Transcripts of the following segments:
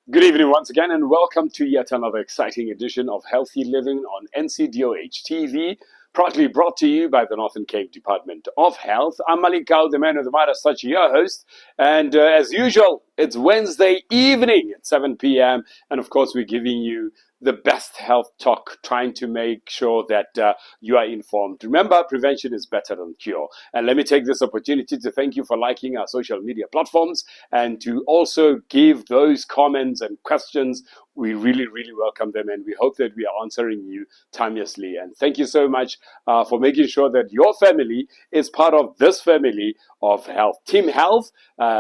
Good evening once again, and welcome to yet another exciting edition of Healthy Living on NCDOH TV, proudly brought to you by the Northern Cape Department of Health. I'm Malik Kau, the man of the matter, such your host, and as usual, it's Wednesday evening at 7 p.m., and of course, we're giving you the best health talk, trying to make sure that you are informed. Remember, prevention is better than cure. And let me take this opportunity to thank you for liking our social media platforms and to also give those comments and questions. We really, really welcome them, and we hope that we are answering you timelessly. And thank you so much for making sure that your family is part of this family of health. Team Health,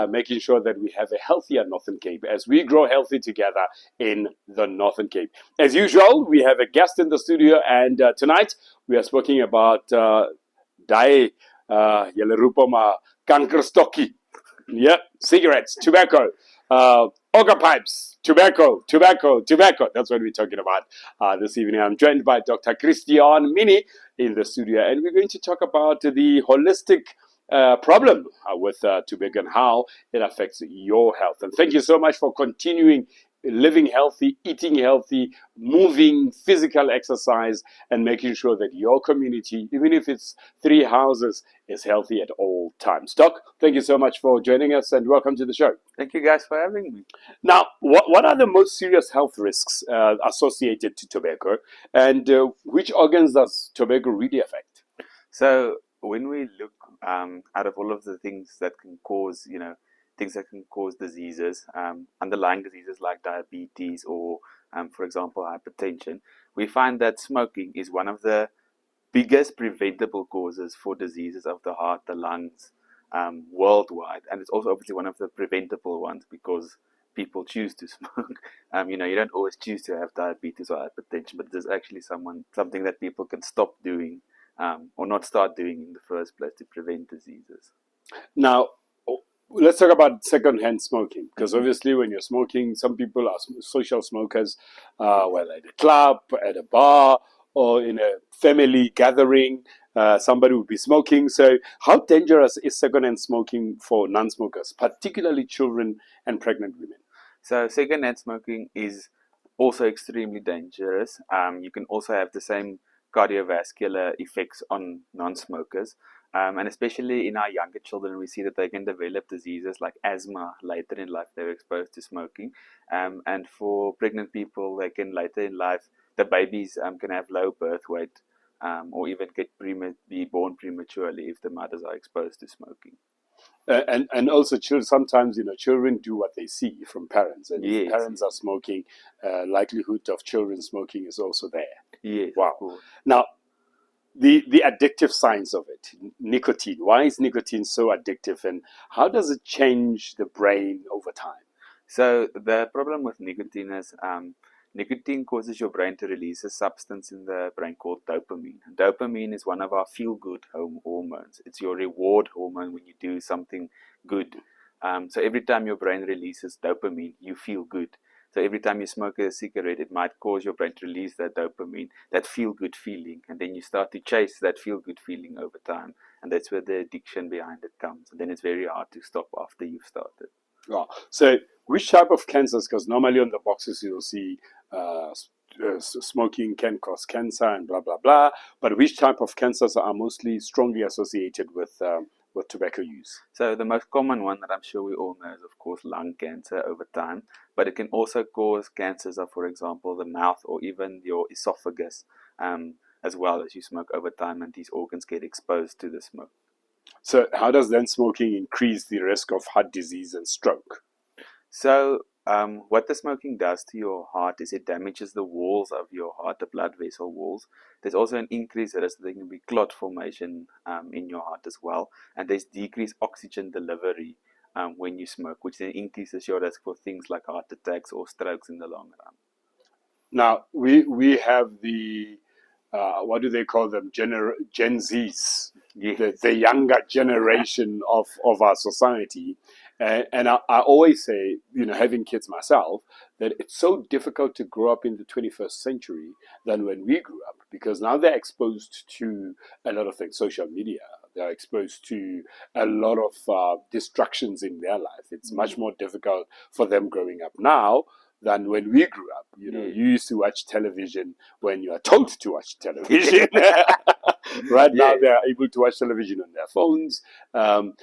making sure that we have a healthier Northern Cape as we grow healthy together in the Northern Cape. As usual, we have a guest in the studio, and tonight we are speaking about Dai Yelerupoma Kankerstokkie. Yeah, cigarettes, tobacco, ogre pipes, tobacco. That's what we're talking about this evening. I'm joined by Dr. Christian Mini in the studio, and we're going to talk about the holistic problem with tobacco and how it affects your health. And thank you so much for continuing living healthy, eating healthy, moving, physical exercise, and making sure that your community, even if it's 3 houses, is healthy at all times. Doc, thank you so much for joining us and welcome to the show. Thank you guys for having me. Now, what are the most serious health risks associated to tobacco, and which organs does tobacco really affect? So when we look out of all of the things that can cause, things that can cause diseases, underlying diseases like diabetes or, for example, hypertension, we find that smoking is one of the biggest preventable causes for diseases of the heart, the lungs, worldwide. And it's also obviously one of the preventable ones because people choose to smoke. You don't always choose to have diabetes or hypertension, but there's actually something that people can stop doing or not start doing in the first place to prevent diseases. Now, let's talk about secondhand smoking, because obviously when you're smoking, some people are social smokers, whether at a club, at a bar, or in a family gathering, somebody would be smoking. So how dangerous is secondhand smoking for non-smokers, particularly children and pregnant women? So secondhand smoking is also extremely dangerous. You can also have the same cardiovascular effects on non-smokers. And especially in our younger children, we see that they can develop diseases like asthma later in life. They're exposed to smoking. And for pregnant people, they can later in life, the babies can have low birth weight or even be born prematurely if the mothers are exposed to smoking. And also children, sometimes children do what they see from parents, and if Yes, parents are smoking, likelihood of children smoking is also there. yes, Wow. of course. Now, the addictive signs of it, nicotine. Why is nicotine so addictive, and how does it change the brain over time? So the problem with nicotine is nicotine causes your brain to release a substance in the brain called dopamine. Dopamine is one of our feel-good hormones. It's your reward hormone when you do something good. So every time your brain releases dopamine, you feel good. So every time you smoke a cigarette, it might cause your brain to release that dopamine, that feel-good feeling, and then you start to chase that feel-good feeling over time, and that's where the addiction behind it comes. And then it's very hard to stop after you've started. Oh, so which type of cancers? Because normally on the boxes you'll see smoking can cause cancer and blah blah blah. But which type of cancers are mostly strongly associated with tobacco use? So the most common one that I'm sure we all know is, of course, lung cancer over time. But it can also cause cancers of, for example, the mouth or even your esophagus, as well as you smoke over time and these organs get exposed to the smoke. So how does then smoking increase the risk of heart disease and stroke? So what the smoking does to your heart is it damages the walls of your heart, the blood vessel walls. There's also an increased risk that there can be clot formation in your heart as well. And there's decreased oxygen delivery when you smoke, which then increases your risk for things like heart attacks or strokes in the long run. Now we have the what do they call them? Gen Zs, Yes. the younger generation of our society. And I always say, having kids myself, that it's so difficult to grow up in the 21st century than when we grew up, because now they're exposed to a lot of things, social media. They're exposed to a lot of distractions in their life. It's much more difficult for them growing up now. than when we grew up. You know, Yeah. you used to watch television when you are told to watch television. Right now, Yeah. they are able to watch television on their phones. Um,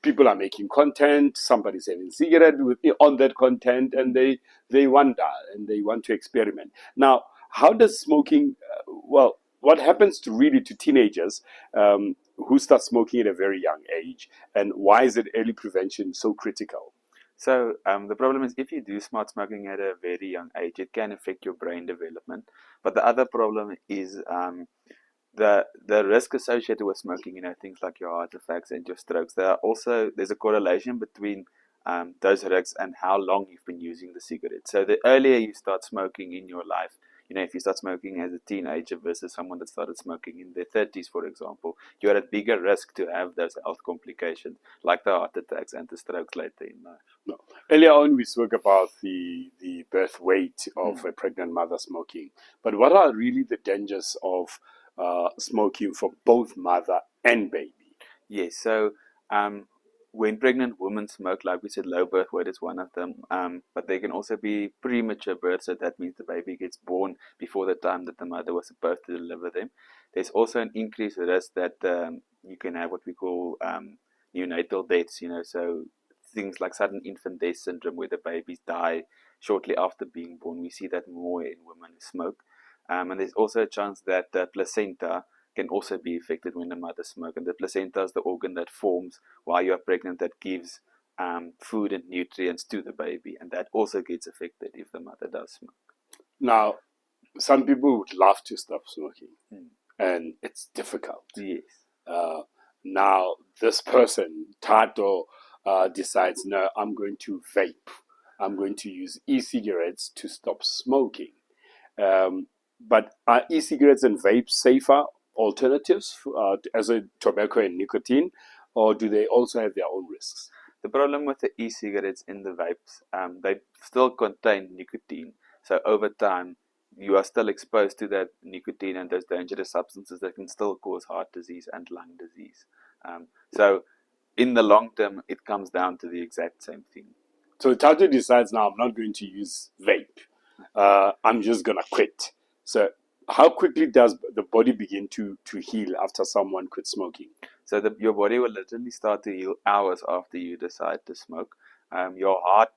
People are making content. Somebody's having cigarette on that content, and they wonder and they want to experiment. Now, how does smoking? Well, what happens to teenagers who start smoking at a very young age, and why is it early prevention so critical? So the problem is if you do start smoking at a very young age, it can affect your brain development. But the other problem is the risk associated with smoking. You know, things like your heart attacks and your strokes. There's a correlation between those risks and how long you've been using the cigarette. So the earlier you start smoking in your life, you know, if you start smoking as a teenager versus someone that started smoking in their 30s, for example, you're at bigger risk to have those health complications like the heart attacks and the strokes later in life. No. Earlier on, we spoke about the birth weight of a pregnant mother smoking. But what are really the dangers of smoking for both mother and baby? Yes, so when pregnant women smoke, like we said, low birth weight is one of them. But there can also be premature birth, so that means the baby gets born before the time that the mother was supposed to deliver them. There's also an increased risk that you can have what we call neonatal deaths, you know, so things like sudden infant death syndrome where the babies die shortly after being born. We see that more in women who smoke. And there's also a chance that the placenta can also be affected when the mother smokes. And the placenta is the organ that forms while you are pregnant that gives food and nutrients to the baby. And that also gets affected if the mother does smoke. Now, some people would love to stop smoking, Mm. and it's difficult. Yes. Now, this person, Tato, decides, no, I'm going to vape. I'm going to use e-cigarettes to stop smoking. But are e-cigarettes and vapes safer alternatives as a tobacco and nicotine, or do they also have their own risks? The problem with the e-cigarettes and the vapes, they still contain nicotine. So over time, you are still exposed to that nicotine and those dangerous substances that can still cause heart disease and lung disease. So in the long term, it comes down to the exact same thing. So Tato decides, now I'm not going to use vape. I'm just going to quit. So how quickly does the body begin to heal after someone quits smoking? So your body will literally start to heal hours after you decide to smoke. Your heart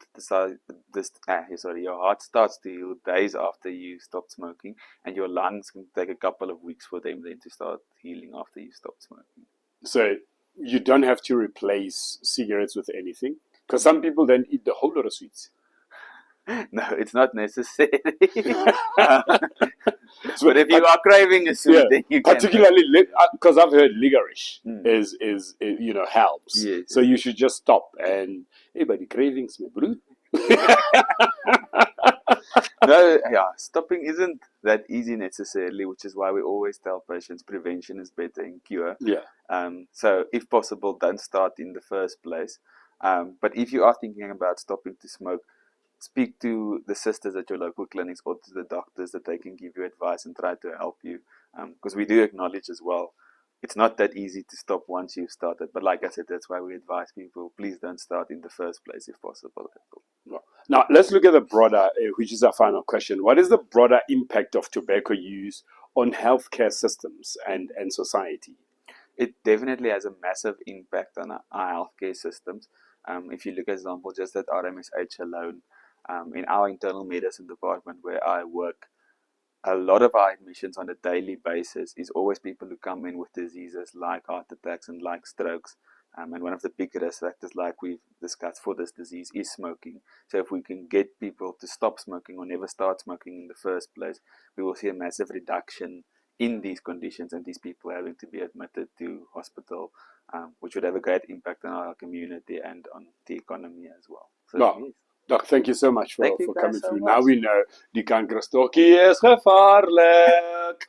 your heart starts to heal days after you stop smoking, and your lungs can take a couple of weeks for them then to start healing after you stop smoking. So you don't have to replace cigarettes with anything, because some people then eat the whole lot of sweets. No, it's not necessary. But if you are craving a sweet, then you can. Particularly because I've heard licorice is helps. Yes. So you should just stop and everybody cravings, my bro. No, yeah, stopping isn't that easy necessarily, which is why we always tell patients prevention is better than cure. Yeah. So if possible, don't start in the first place. But if you are thinking about stopping to smoke, speak to the sisters at your local clinics or to the doctors that they can give you advice and try to help you. Because we do acknowledge as well, it's not that easy to stop once you've started. But like I said, that's why we advise people, please don't start in the first place if possible at all. Now, let's look at the broader, which is our final question. What is the broader impact of tobacco use on healthcare systems and society? It definitely has a massive impact on our healthcare systems. If you look, for example, just at RMSH alone, in our internal medicine department where I work, a lot of our admissions on a daily basis is always people who come in with diseases like heart attacks and like strokes. And one of the big risk factors, like we've discussed for this disease, is smoking. So if we can get people to stop smoking or never start smoking in the first place, we will see a massive reduction in these conditions and these people having to be admitted to hospital, which would have a great impact on our community and on the economy as well. So, yes. Doc, thank you so much for coming so through. much. Now we know die kankerstokkie is gevaarlijk.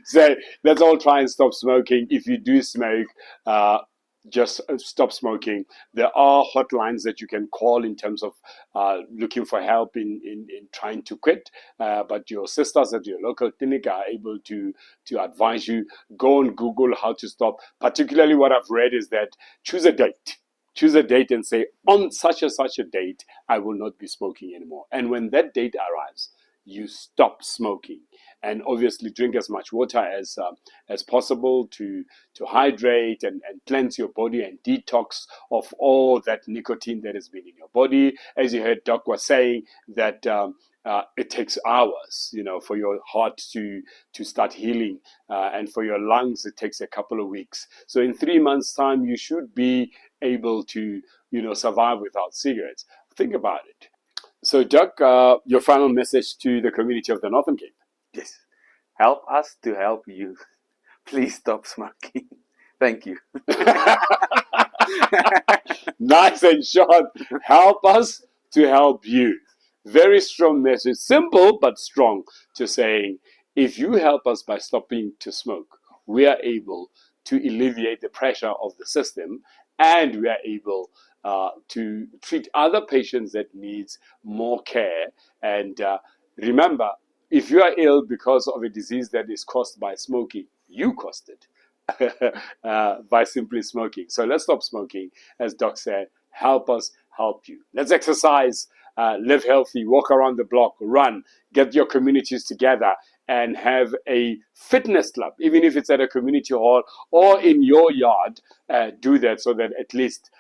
So let's all try and stop smoking. If you do smoke, just stop smoking. There are hotlines that you can call in terms of looking for help in trying to quit. But your sisters at your local clinic are able to advise you. Go on Google how to stop. Particularly what I've read is that choose a date. choose a date and say, on such and such a date, I will not be smoking anymore. And when that date arrives, you stop smoking. And obviously drink as much water as possible to hydrate and cleanse your body and detox of all that nicotine that has been in your body. As you heard Doc was saying, that it takes hours, for your heart to start healing, and for your lungs it takes a couple of weeks. So in 3 months' time, you should be able to, survive without cigarettes. Think about it. So, Doc, your final message to the community of the Northern Cape. Yes. Help us to help you. Please stop smoking. Thank you. Nice and short. Help us to help you. Very strong message. Simple but strong, to saying, if you help us by stopping to smoke, we are able to alleviate the pressure of the system, and we are able to treat other patients that needs more care. And remember, if you are ill because of a disease that is caused by smoking, you caused it by simply smoking. So let's stop smoking. As Doc said, help us help you. Let's exercise, live healthy, walk around the block, run, get your communities together, and have a fitness club, even if it's at a community hall or in your yard. Do that so that at least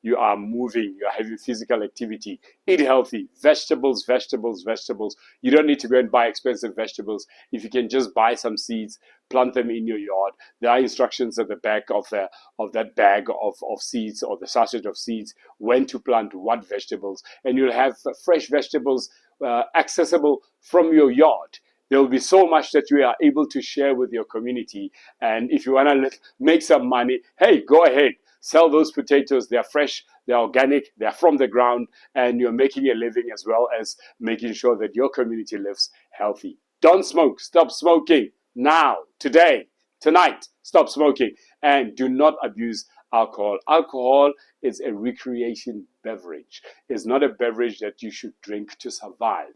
you are moving, you are having physical activity. Eat healthy, vegetables, vegetables, vegetables. You don't need to go and buy expensive vegetables. If you can just buy some seeds, plant them in your yard. There are instructions at the back of that bag of seeds, or the sachet of seeds, when to plant what vegetables, and you'll have fresh vegetables accessible from your yard. There will be so much that you are able to share with your community. And if you want to make some money, hey, go ahead. Sell those potatoes. They're fresh, they're organic, they're from the ground, and you're making a living, as well as making sure that your community lives healthy. Don't smoke. Stop smoking now, today, tonight. Stop smoking. And do not abuse alcohol. Alcohol is a recreation beverage. It's not a beverage that you should drink to survive.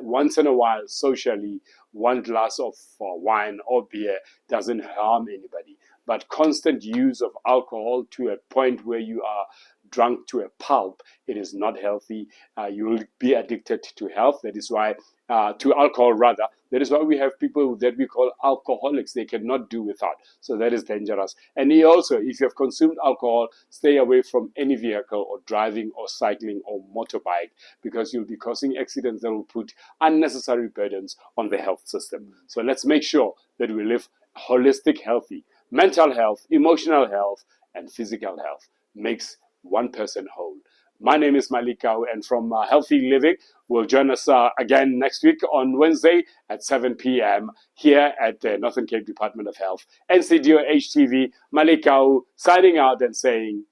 Once in a while, socially, one glass of wine or beer doesn't harm anybody. But constant use of alcohol to a point where you are drunk to a pulp, it is not healthy. You will be addicted to health. That is why, to alcohol rather. That is why we have people that we call alcoholics. They cannot do without. So that is dangerous. And also, if you have consumed alcohol, stay away from any vehicle or driving or cycling or motorbike, because you'll be causing accidents that will put unnecessary burdens on the health system. So let's make sure that we live holistic, healthy. Mental health, emotional health, and physical health makes one person whole. My name is Malik Kau, and from Healthy Living, will join us again next week on Wednesday at 7 p.m. here at the Northern Cape Department of Health. NCDO HTV, Malik Kau signing out and saying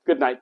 good night.